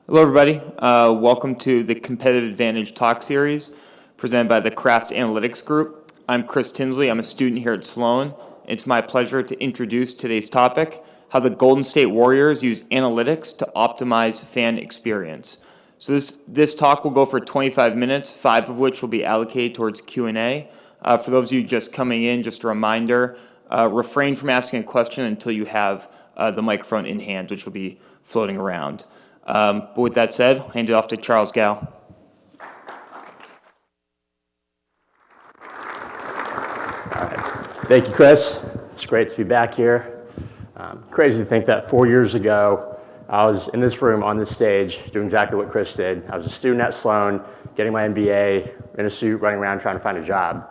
Hello, everybody. Welcome to the Competitive Advantage Talk Series presented by the Craft Analytics Group. I'm Chris Tinsley. I'm a student here at Sloan. It's my pleasure to introduce today's topic, how the Golden State Warriors use analytics to optimize fan experience. So this talk will go for 25 minutes, 5 of which will be allocated towards Q&A. For those of you just coming in, just a reminder, refrain from asking a question until you have the microphone in hand, which will be floating around. But with that said, I'll hand it off to Charles Gao. Thank you, Chris. It's great to be back here. Crazy to think that 4 years ago, I was in this room on this stage doing exactly what Chris did. I was a student at Sloan, getting my MBA, in a suit, running around trying to find a job.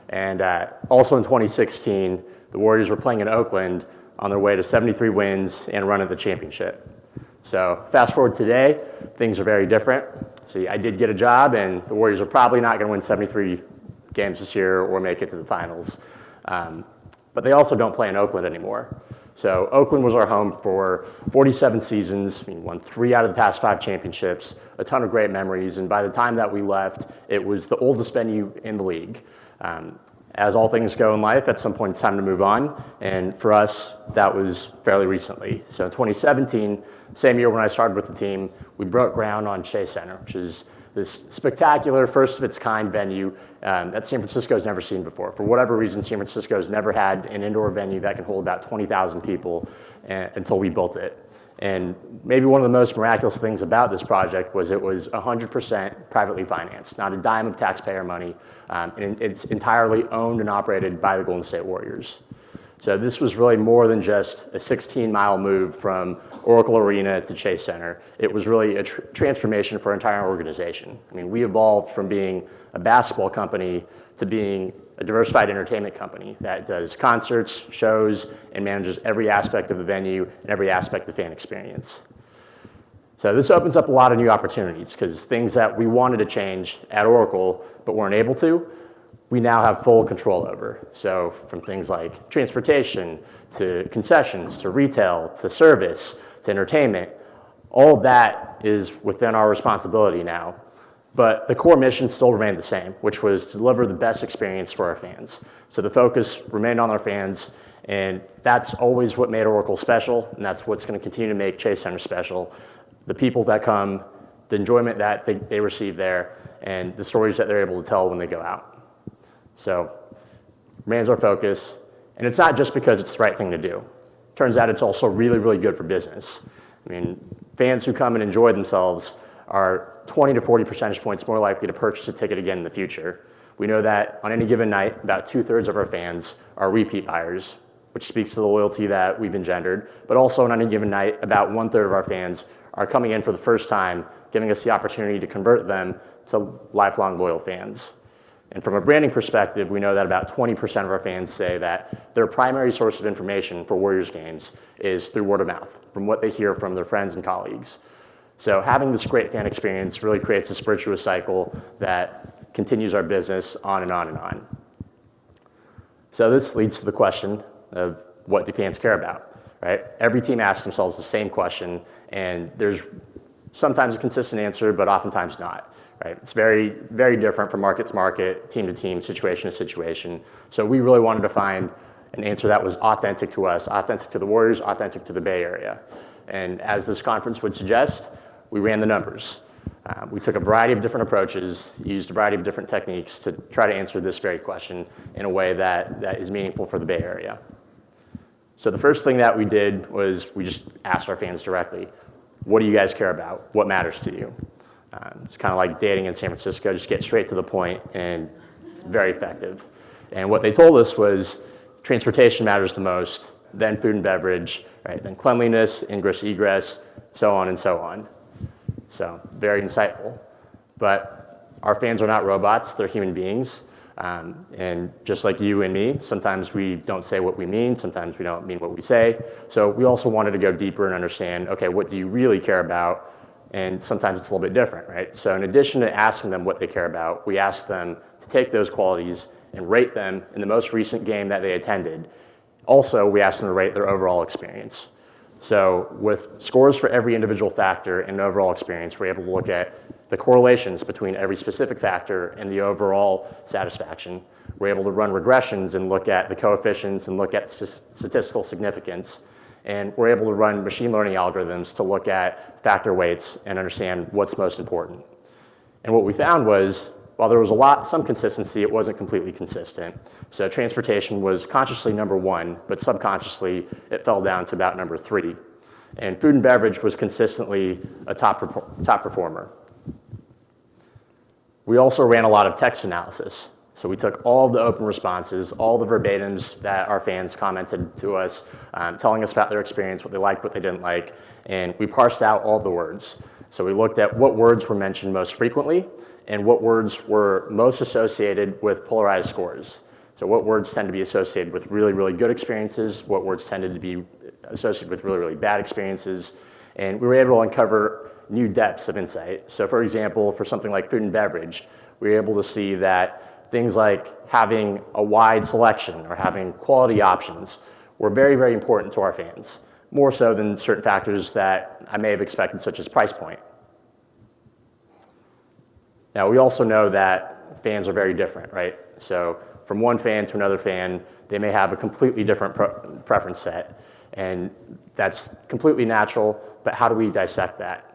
And also in 2016, the Warriors were playing in Oakland on their way to 73 wins and a run at the championship. So fast forward today, things are very different. See, I did get a job, and the Warriors are probably not going to win 73 games this year or make it to the finals. But they also don't play in Oakland anymore. So Oakland was our home for 47 seasons. We won 3 out of the past 5 championships, a ton of great memories. And by the time that we left, it was the oldest venue in the league. As all things go in life, at some point it's time to move on. And for us, that was fairly recently. So in 2017, same year when I started with the team, we broke ground on Shea Center, which is this spectacular, first of its kind venue that San Francisco's never seen before. For whatever reason, San Francisco's never had an indoor venue that can hold about 20,000 people until we built it. And maybe one of the most miraculous things about this project was it was 100% privately financed, not a dime of taxpayer money, and it's entirely owned and operated by the Golden State Warriors. So this was really more than just a 16-mile move from Oracle Arena to Chase Center. It was really a transformation for our entire organization. I mean, we evolved from being a basketball company to being a diversified entertainment company that does concerts, shows, and manages every aspect of the venue and every aspect of the fan experience. So this opens up a lot of new opportunities because things that we wanted to change at Oracle but weren't able to, we now have full control over. So from things like transportation to concessions to retail to service to entertainment, all of that is within our responsibility now. But the core mission still remained the same, which was to deliver the best experience for our fans. So the focus remained on our fans, and that's always what made Oracle special, and that's what's going to continue to make Chase Center special. The people that come, the enjoyment that they receive there, and the stories that they're able to tell when they go out. So remains our focus, and it's not just because it's the right thing to do. Turns out it's also really, really good for business. I mean, fans who come and enjoy themselves are 20 to 40 percentage points more likely to purchase a ticket again in the future. We know that on any given night, about 2/3 of our fans are repeat buyers, which speaks to the loyalty that we've engendered. But also on any given night, about 1/3 of our fans are coming in for the first time, giving us the opportunity to convert them to lifelong loyal fans. And from a branding perspective, we know that about 20% of our fans say that their primary source of information for Warriors games is through word of mouth, from what they hear from their friends and colleagues. So having this great fan experience really creates this virtuous cycle that continues our business on and on and on. So this leads to the question of what do fans care about, right? Every team asks themselves the same question, and there's sometimes a consistent answer, but oftentimes not, right? It's very, very different from market to market, team to team, situation to situation. So we really wanted to find an answer that was authentic to us, authentic to the Warriors, authentic to the Bay Area. And as this conference would suggest, we ran the numbers. We took a variety of different approaches, used a variety of different techniques to try to answer this very question in a way that is meaningful for the Bay Area. So the first thing that we did was we just asked our fans directly, what do you guys care about? What matters to you? It's kind of like dating in San Francisco, just get straight to the point, and it's very effective. And what they told us was transportation matters the most, then food and beverage, right? Then cleanliness, ingress, egress, so on and so on. So very insightful. But our fans are not robots, they're human beings. And just like you and me, sometimes we don't say what we mean, sometimes we don't mean what we say. So we also wanted to go deeper and understand, okay, what do you really care about? And sometimes it's a little bit different, right? So in addition to asking them what they care about, we asked them to take those qualities and rate them in the most recent game that they attended. Also, we asked them to rate their overall experience. So with scores for every individual factor and overall experience, we're able to look at the correlations between every specific factor and the overall satisfaction. We're able to run regressions and look at the coefficients and look at statistical significance. And we're able to run machine learning algorithms to look at factor weights and understand what's most important. And what we found was, while there was some consistency, it wasn't completely consistent. So transportation was consciously number 1, but subconsciously it fell down to about number 3. And food and beverage was consistently a top performer. We also ran a lot of text analysis. So we took all of the open responses, all the verbatims that our fans commented to us, telling us about their experience, what they liked, what they didn't like, and we parsed out all the words. So we looked at what words were mentioned most frequently and what words were most associated with polarized scores. So what words tend to be associated with really, really good experiences, what words tended to be associated with really, really bad experiences, and we were able to uncover new depths of insight. So for example, for something like food and beverage, we were able to see that things like having a wide selection or having quality options were very, very important to our fans, more so than certain factors that I may have expected, such as price point. Now, we also know that fans are very different, right? So from one fan to another fan, they may have a completely different preference set, and that's completely natural, but how do we dissect that?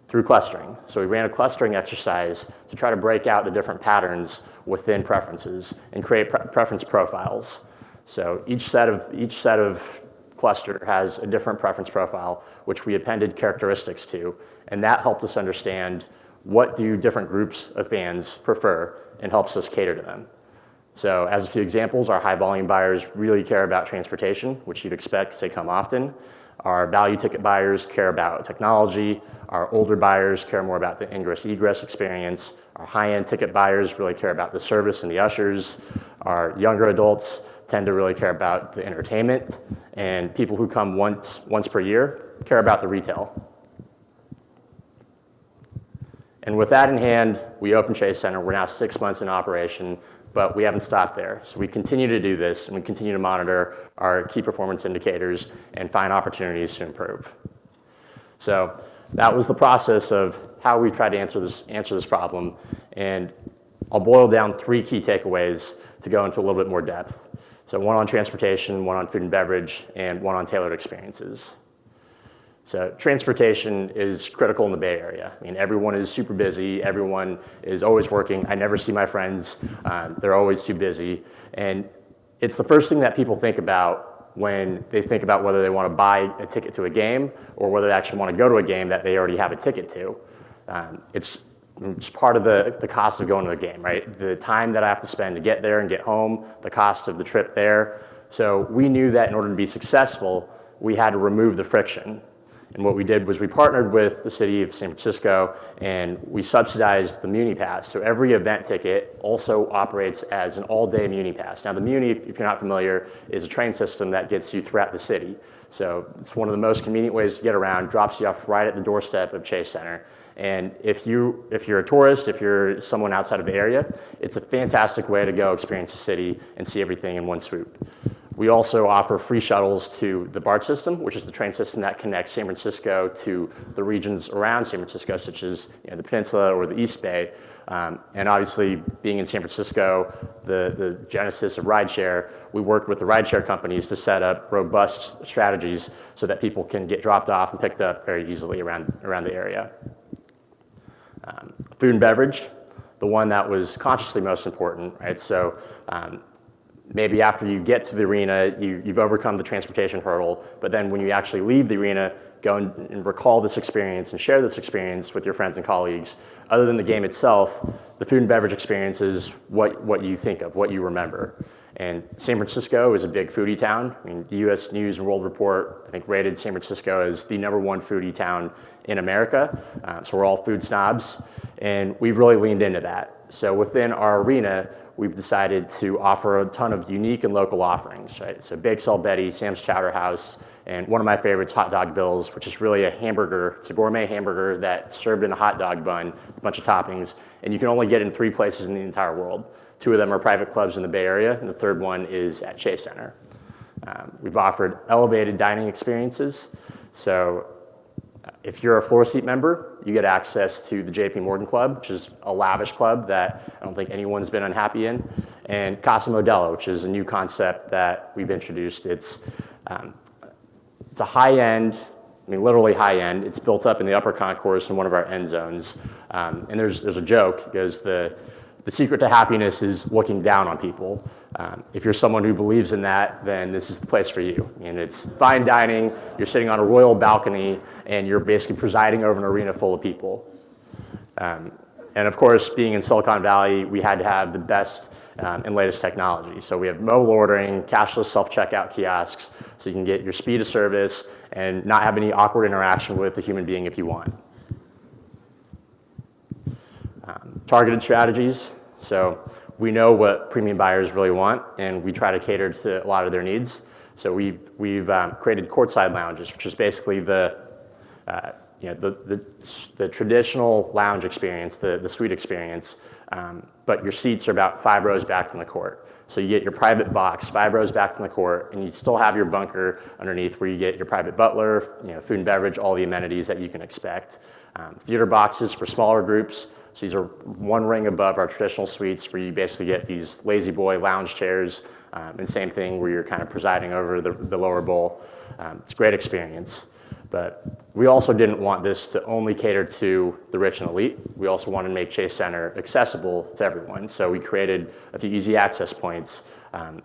Through clustering. So we ran a clustering exercise to try to break out the different patterns within preferences and create preference profiles. So each set of cluster has a different preference profile, which we appended characteristics to, and that helped us understand what do different groups of fans prefer and helps us cater to them. So as a few examples, our high volume buyers really care about transportation, which you'd expect, they come often. Our value ticket buyers care about technology. Our older buyers care more about the ingress-egress experience. Our high-end ticket buyers really care about the service and the ushers. Our younger adults tend to really care about the entertainment. And people who come once per year care about the retail. And with that in hand, we opened Shea Center. We're now 6 months in operation, but we haven't stopped there. So we continue to do this, and we continue to monitor our key performance indicators and find opportunities to improve. So that was the process of how we tried to answer this problem. And I'll boil down 3 key takeaways to go into a little bit more depth. So one on transportation, one on food and beverage, and one on tailored experiences. So transportation is critical in the Bay Area. I mean, everyone is super busy. Everyone is always working. I never see my friends. They're always too busy. And it's the first thing that people think about when they think about whether they want to buy a ticket to a game or whether they actually want to go to a game that they already have a ticket to. It's part of the cost of going to the game, right? The time that I have to spend to get there and get home, the cost of the trip there. So we knew that in order to be successful, we had to remove the friction. And what we did was we partnered with the city of San Francisco and we subsidized the Muni Pass. So every event ticket also operates as an all-day Muni Pass. Now the Muni, if you're not familiar, is a train system that gets you throughout the city. So it's one of the most convenient ways to get around, drops you off right at the doorstep of Shea Center. And if you're a tourist, if you're someone outside of the area, it's a fantastic way to go experience the city and see everything in one swoop. We also offer free shuttles to the BART system, which is the train system that connects San Francisco to the regions around San Francisco, such as the Peninsula or the East Bay. And obviously, being in San Francisco, the genesis of rideshare, we worked with the rideshare companies to set up robust strategies so that people can get dropped off and picked up very easily around the area. Food and beverage, the one that was consciously most important, right? So maybe after you get to the arena, you've overcome the transportation hurdle, but then when you actually leave the arena, go and recall this experience and share this experience with your friends and colleagues. Other than the game itself, the food and beverage experience is what you think of, what you remember. And San Francisco is a big foodie town. I mean, the U.S. News and World Report, I think, rated San Francisco as the #1 foodie town in America. So we're all food snobs, and we've really leaned into that. So within our arena, we've decided to offer a ton of unique and local offerings, right? So Bake Sale Betty, Sam's Chowder House, and one of my favorites, Hot Dog Bills, which is really a hamburger. It's a gourmet hamburger that's served in a hot dog bun, a bunch of toppings, and you can only get it in 3 places in the entire world. 2 of them are private clubs in the Bay Area, and the 3rd one is at Shea Center. We've offered elevated dining experiences. So if you're a floor seat member, you get access to the JP Morgan Club, which is a lavish club that I don't think anyone's been unhappy in, and Casa Modelo, which is a new concept that we've introduced. It's a high-end, I mean, literally high-end. It's built up in the upper concourse in one of our end zones. And there's a joke, because the secret to happiness is looking down on people. If you're someone who believes in that, then this is the place for you. And it's fine dining, you're sitting on a royal balcony, and you're basically presiding over an arena full of people. And of course, being in Silicon Valley, we had to have the best and latest technology. So we have mobile ordering, cashless self-checkout kiosks, so you can get your speed of service and not have any awkward interaction with a human being if you want. Targeted strategies. So we know what premium buyers really want, and we try to cater to a lot of their needs. So we've created Courtside lounges, which is basically the traditional lounge experience, the suite experience, but your seats are about 5 rows back from the court. So you get your private box 5 rows back from the court, and you still have your bunker underneath where you get your private butler, food and beverage, all the amenities that you can expect. Theater boxes for smaller groups. So these are one ring above our traditional suites, where you basically get these lazy boy lounge chairs, and same thing where you're kind of presiding over the lower bowl. It's a great experience. But we also didn't want this to only cater to the rich and elite. We also wanted to make Shea Center accessible to everyone. So we created a few easy access points.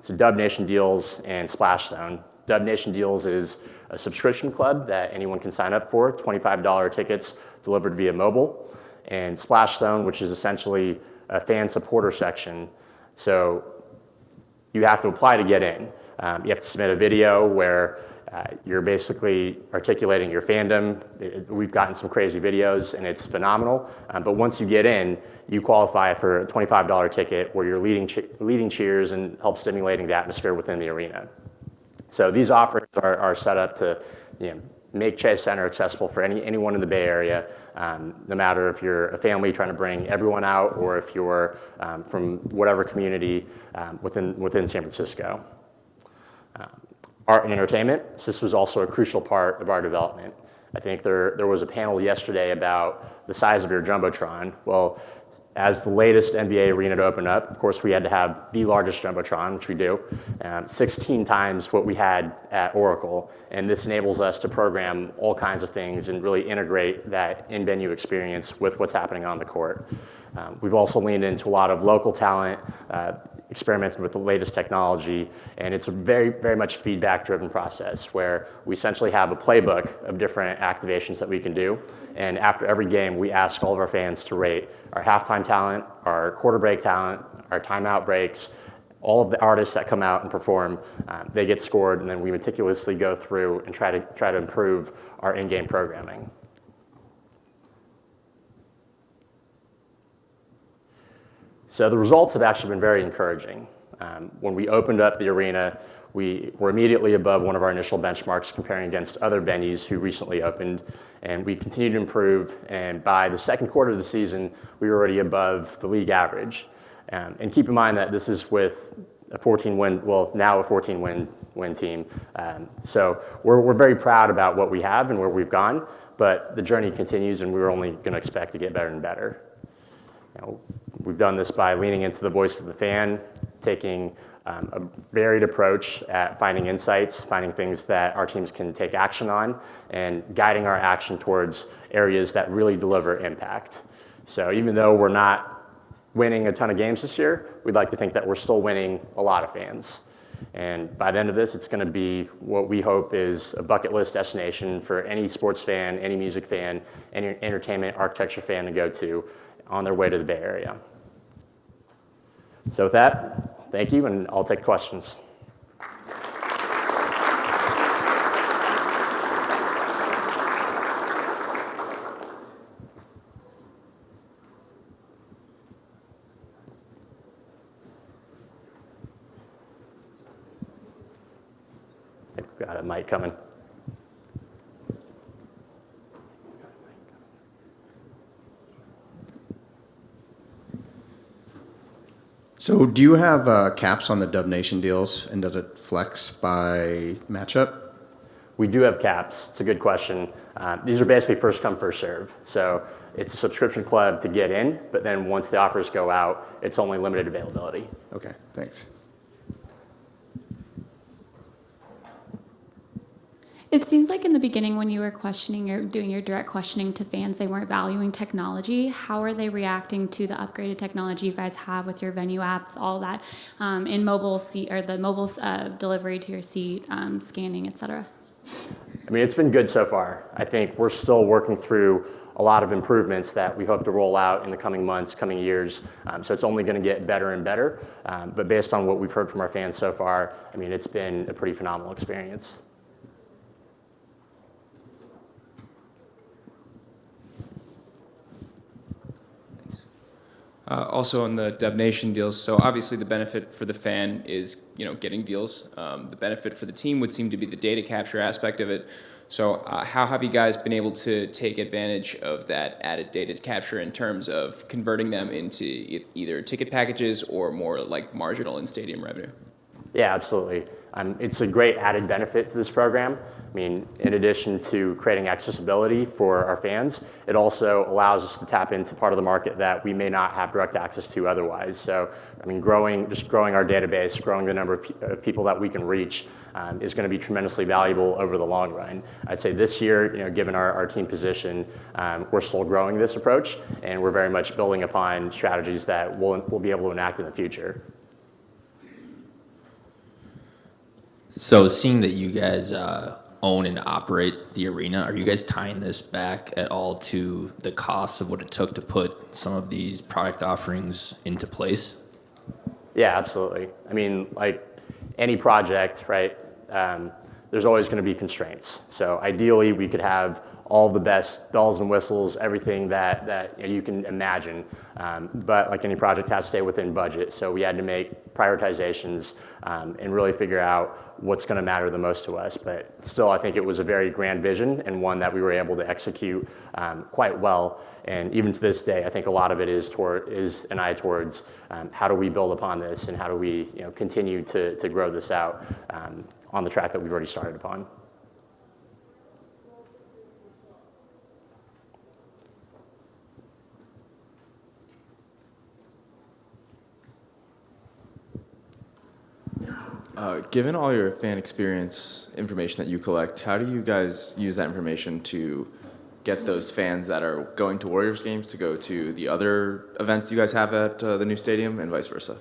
So Dub Nation Deals and Splash Zone. Dub Nation Deals is a subscription club that anyone can sign up for, $25 tickets delivered via mobile. And Splash Zone, which is essentially a fan supporter section. So you have to apply to get in. You have to submit a video where you're basically articulating your fandom. We've gotten some crazy videos, and it's phenomenal. But once you get in, you qualify for a $25 ticket where you're leading cheers and help stimulating the atmosphere within the arena. So these offers are set up to make Shea Center accessible for anyone in the Bay Area, no matter if you're a family trying to bring everyone out, or if you're from whatever community within San Francisco. Art and entertainment. This was also a crucial part of our development. I think there was a panel yesterday about the size of your Jumbotron. Well, as the latest NBA arena to open up, of course, we had to have the largest Jumbotron, which we do, 16 times what we had at Oracle. And this enables us to program all kinds of things and really integrate that in-venue experience with what's happening on the court. We've also leaned into a lot of local talent, experimented with the latest technology, and it's a very, very much feedback-driven process where we essentially have a playbook of different activations that we can do. And after every game, we ask all of our fans to rate our halftime talent, our quarter break talent, our timeout breaks, all of the artists that come out and perform. They get scored, and then we meticulously go through and try to improve our in-game programming. So the results have actually been very encouraging. When we opened up the arena, we were immediately above one of our initial benchmarks comparing against other venues who recently opened, and we continued to improve, and by the second quarter of the season, we were already above the league average. And keep in mind that this is with a 14-win, well, now a 14-win team. So we're very proud about what we have and where we've gone, but the journey continues, and we're only going to expect to get better and better. We've done this by leaning into the voice of the fan, taking a varied approach at finding insights, finding things that our teams can take action on, and guiding our action towards areas that really deliver impact. So even though we're not winning a ton of games this year, we'd like to think that we're still winning a lot of fans. And by the end of this, it's going to be what we hope is a bucket list destination for any sports fan, any music fan, any entertainment, architecture fan to go to on their way to the Bay Area. So with that, thank you, and I'll take questions. I think we've got a mic coming. So do you have caps on the Dub Nation deals, and does it flex by matchup? We do have caps. It's a good question. These are basically first come, first serve. So it's a subscription club to get in, but then once the offers go out, it's only limited availability. Okay, thanks. It seems like in the beginning when you were questioning or doing your direct questioning to fans, they weren't valuing technology. How are they reacting to the upgraded technology you guys have with your venue app, all that in mobile seat or the mobile delivery to your seat, scanning, et cetera? I mean, it's been good so far. I think we're still working through a lot of improvements that we hope to roll out in the coming months, coming years. So it's only going to get better and better. But based on what we've heard from our fans so far, I mean, it's been a pretty phenomenal experience. Also on the Dub Nation deals, so obviously the benefit for the fan is getting deals. The benefit for the team would seem to be the data capture aspect of it. So how have you guys been able to take advantage of that added data capture in terms of converting them into either ticket packages or more like marginal in-stadium revenue? Yeah, absolutely. It's a great added benefit to this program. I mean, in addition to creating accessibility for our fans, it also allows us to tap into part of the market that we may not have direct access to otherwise. So, I mean, growing our database, growing the number of people that we can reach is going to be tremendously valuable over the long run. I'd say this year, given our team position, we're still growing this approach, and we're very much building upon strategies that we'll be able to enact in the future. So seeing that you guys own and operate the arena, are you guys tying this back at all to the costs of what it took to put some of these product offerings into place? Yeah, absolutely. I mean, like any project, right, there's always going to be constraints. So ideally, we could have all the best bells and whistles, everything that you can imagine. But like any project has to stay within budget. So we had to make prioritizations and really figure out what's going to matter the most to us. But still, I think it was a very grand vision and one that we were able to execute quite well. And even to this day, I think a lot of it is an eye towards how do we build upon this and how do we continue to grow this out on the track that we've already started upon. Given all your fan experience information that you collect, how do you guys use that information to get those fans that are going to Warriors games to go to the other events you guys have at the new stadium and vice versa?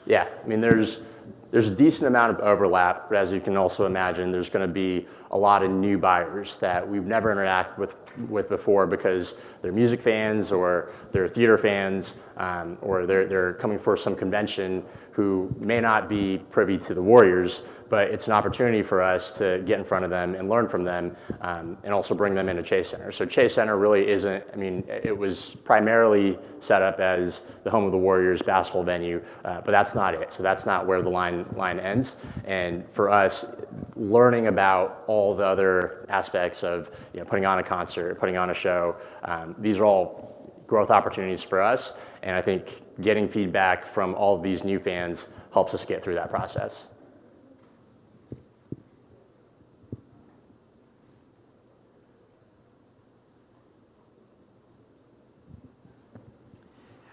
Yeah, I mean, there's a decent amount of overlap, but as you can also imagine, there's going to be a lot of new buyers that we've never interacted with before because they're music fans or they're theater fans or they're coming for some convention who may not be privy to the Warriors, but it's an opportunity for us to get in front of them and learn from them and also bring them into Shea Center. So Shea Center really isn't, I mean, it was primarily set up as the home of the Warriors basketball venue, but that's not it. So that's not where the line ends. And for us, learning about all the other aspects of putting on a concert, putting on a show, these are all growth opportunities for us. And I think getting feedback from all of these new fans helps us get through that process.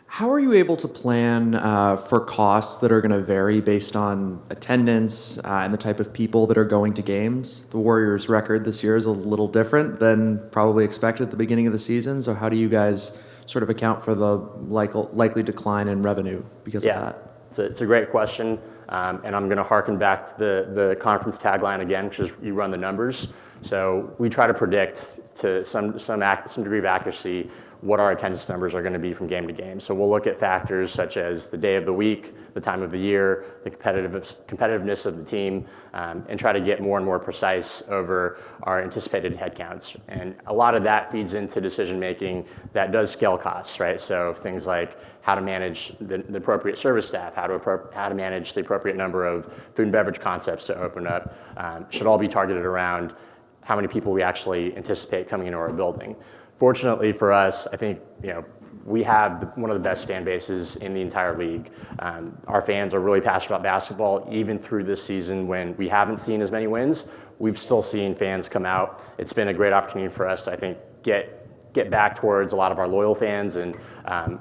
How are you able to plan for costs that are going to vary based on attendance and the type of people that are going to games? The Warriors' record this year is a little different than probably expected at the beginning of the season. So how do you guys sort of account for the likely decline in revenue because of that? It's a great question. And I'm going to harken back to the conference tagline again, which is you run the numbers. So we try to predict to some degree of accuracy what our attendance numbers are going to be from game to game. So we'll look at factors such as the day of the week, the time of the year, the competitiveness of the team, and try to get more and more precise over our anticipated headcounts. And a lot of that feeds into decision making that does scale costs, right? So things like how to manage the appropriate service staff, how to manage the appropriate number of food and beverage concepts to open up, should all be targeted around how many people we actually anticipate coming into our building. Fortunately for us, I think we have one of the best fan bases in the entire league. Our fans are really passionate about basketball, even through this season when we haven't seen as many wins. We've still seen fans come out. It's been a great opportunity for us to, I think, get back towards a lot of our loyal fans and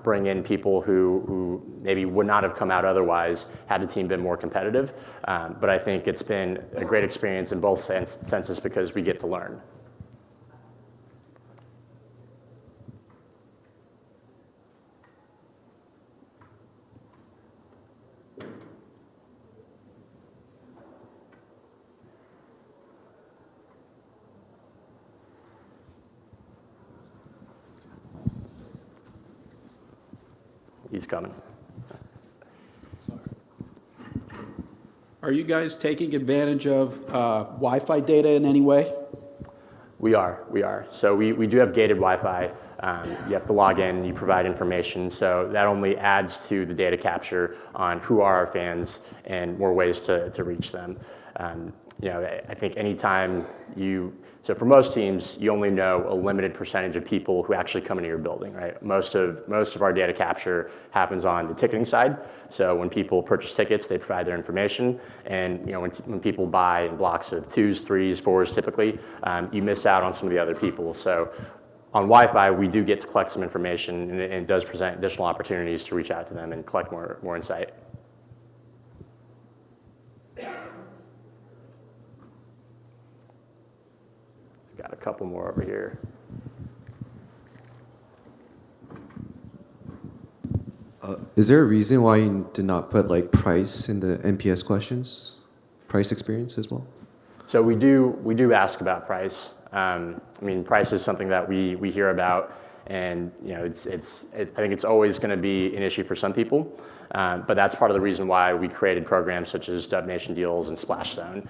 bring in people who maybe would not have come out otherwise had the team been more competitive. But I think it's been a great experience in both senses because we get to learn. He's coming. Are you guys taking advantage of Wi-Fi data in any way? We are. So we do have gated Wi-Fi. You have to log in, you provide information. So that only adds to the data capture on who are our fans and more ways to reach them. I think anytime so for most teams, you only know a limited percentage of people who actually come into your building, right? Most of our data capture happens on the ticketing side. So when people purchase tickets, they provide their information. And when people buy in blocks of 2s, 3s, 4s, typically, you miss out on some of the other people. So on Wi-Fi, we do get to collect some information, and it does present additional opportunities to reach out to them and collect more insight. Got a couple more over here. Is there a reason why you did not put like price in the NPS questions? Price experience as well? So we do ask about price. Price is something that we hear about, and I think it's always going to be an issue for some people. But that's part of the reason why we created programs such as Dub Nation Deals and Splash Zone,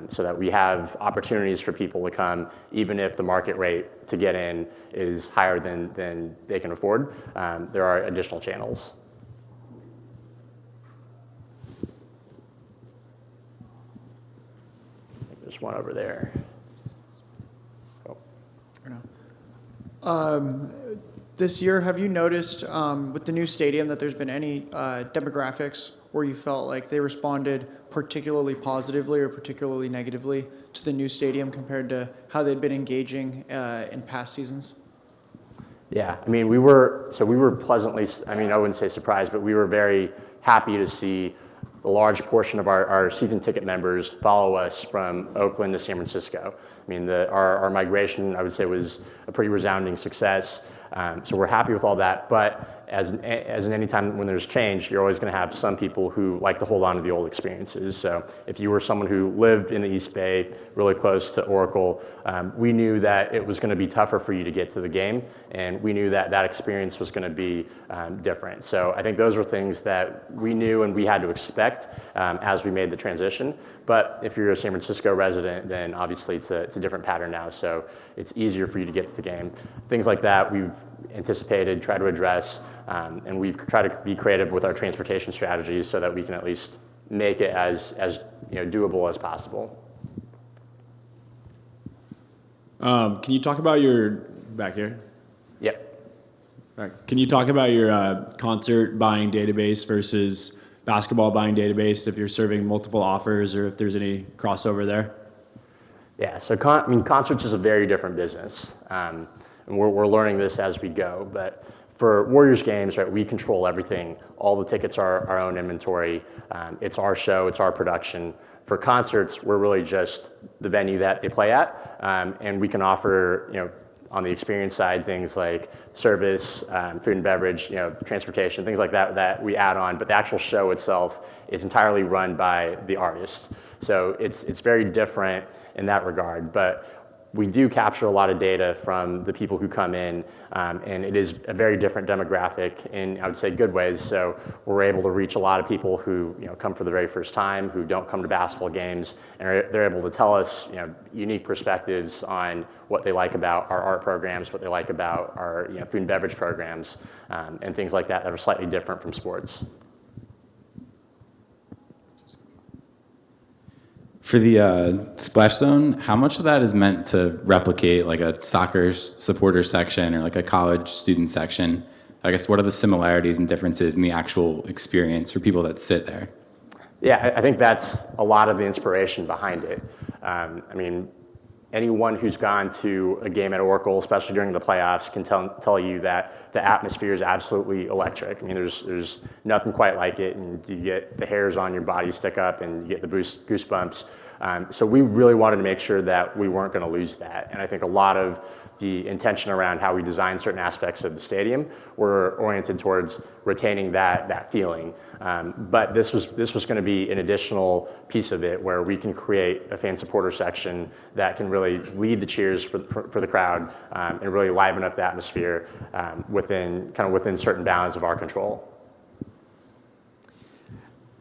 so that we have opportunities for people to come, even if the market rate to get in is higher than they can afford. There are additional channels. There's one over there. This year, have you noticed with the new stadium that there's been any demographics where you felt like they responded particularly positively or particularly negatively to the new stadium compared to how they'd been engaging in past seasons? Yeah, we were pleasantly, I wouldn't say surprised, but we were very happy to see a large portion of our season ticket members follow us from Oakland to San Francisco. Our migration, I would say, was a pretty resounding success. So we're happy with all that, but as in any time when there's change, you're always going to have some people who like to hold on to the old experiences. So if you were someone who lived in the East Bay, really close to Oracle, we knew that it was going to be tougher for you to get to the game, and we knew that that experience was going to be different. So I think those were things that we knew and we had to expect as we made the transition. But if you're a San Francisco resident, then obviously it's a different pattern now, so it's easier for you to get to the game. Things like that we've anticipated, tried to address, and we've tried to be creative with our transportation strategies so that we can at least make it as doable as possible. Can you talk about your back here? Yep. All right. Can you talk about your concert buying database versus basketball buying database, if you're serving multiple offers or if there's any crossover there? Yeah, so concerts is a very different business. And we're learning this as we go. But for Warriors games, right, we control everything. All the tickets are our own inventory. It's our show, it's our production. For concerts, we're really just the venue that they play at. And we can offer, on the experience side, things like service, food and beverage, transportation, things like that we add on. But the actual show itself is entirely run by the artist. So it's very different in that regard. But we do capture a lot of data from the people who come in, and it is a very different demographic in, I would say, good ways. So we're able to reach a lot of people who come for the very first time, who don't come to basketball games, and they're able to tell us unique perspectives on what they like about our art programs, what they like about our food and beverage programs, and things like that are slightly different from sports. For the Splash Zone, how much of that is meant to replicate like a soccer supporter section or like a college student section? I guess what are the similarities and differences in the actual experience for people that sit there? Yeah, I think that's a lot of the inspiration behind it. Anyone who's gone to a game at Oracle, especially during the playoffs, can tell you that the atmosphere is absolutely electric. There's nothing quite like it, and you get the hairs on your body stick up, and you get the goosebumps. So we really wanted to make sure that we weren't going to lose that. And I think a lot of the intention around how we design certain aspects of the stadium were oriented towards retaining that feeling. But this was going to be an additional piece of it where we can create a fan supporter section that can really lead the cheers for the crowd and really liven up the atmosphere within certain bounds of our control.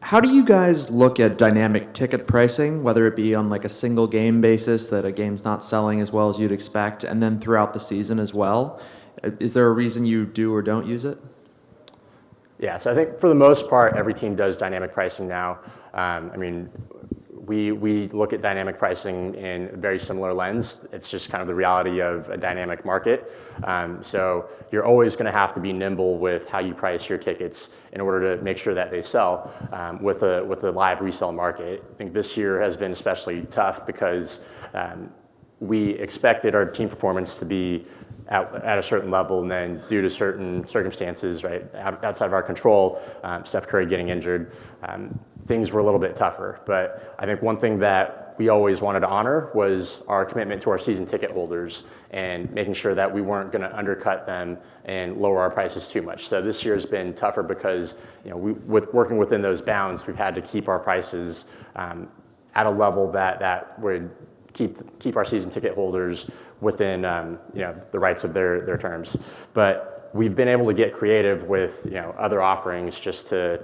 How do you guys look at dynamic ticket pricing, whether it be on like a single game basis that a game's not selling as well as you'd expect, and then throughout the season as well? Is there a reason you do or don't use it? Yeah, so I think for the most part, every team does dynamic pricing now. We look at dynamic pricing in a very similar lens. It's just kind of the reality of a dynamic market. So you're always going to have to be nimble with how you price your tickets in order to make sure that they sell with a live resale market. I think this year has been especially tough because we expected our team performance to be at a certain level, and then due to certain circumstances, right, outside of our control, Steph Curry getting injured, things were a little bit tougher. But I think one thing that we always wanted to honor was our commitment to our season ticket holders and making sure that we weren't going to undercut them and lower our prices too much. So this year has been tougher because with working within those bounds, we've had to keep our prices at a level that would keep our season ticket holders within the rights of their terms. But we've been able to get creative with other offerings just to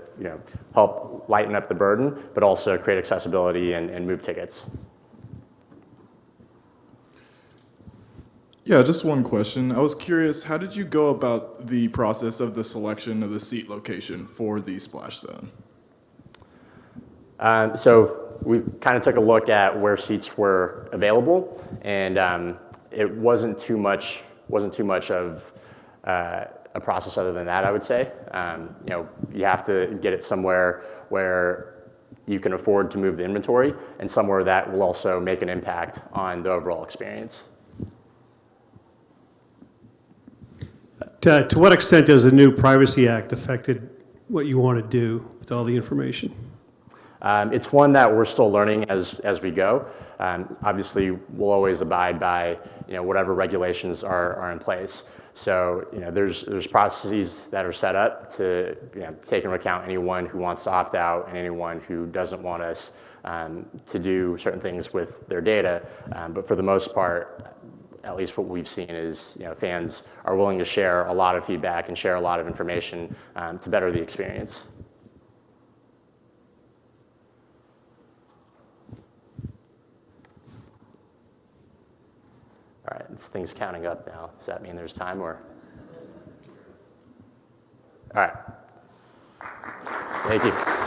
help lighten up the burden, but also create accessibility and move tickets. Yeah, just one question. I was curious, how did you go about the process of the selection of the seat location for the splash zone? So we kind of took a look at where seats were available, and it wasn't too much of a process other than that, I would say. You have to get it somewhere where you can afford to move the inventory and somewhere that will also make an impact on the overall experience. To what extent has the new Privacy Act affected what you want to do with all the information? It's one that we're still learning as we go. Obviously, we'll always abide by whatever regulations are in place. So there's processes that are set up to take into account anyone who wants to opt out and anyone who doesn't want us to do certain things with their data. But for the most part, at least what we've seen is fans are willing to share a lot of feedback and share a lot of information to better the experience. All right, this thing's counting up now. Does that mean there's time or? All right. Thank you.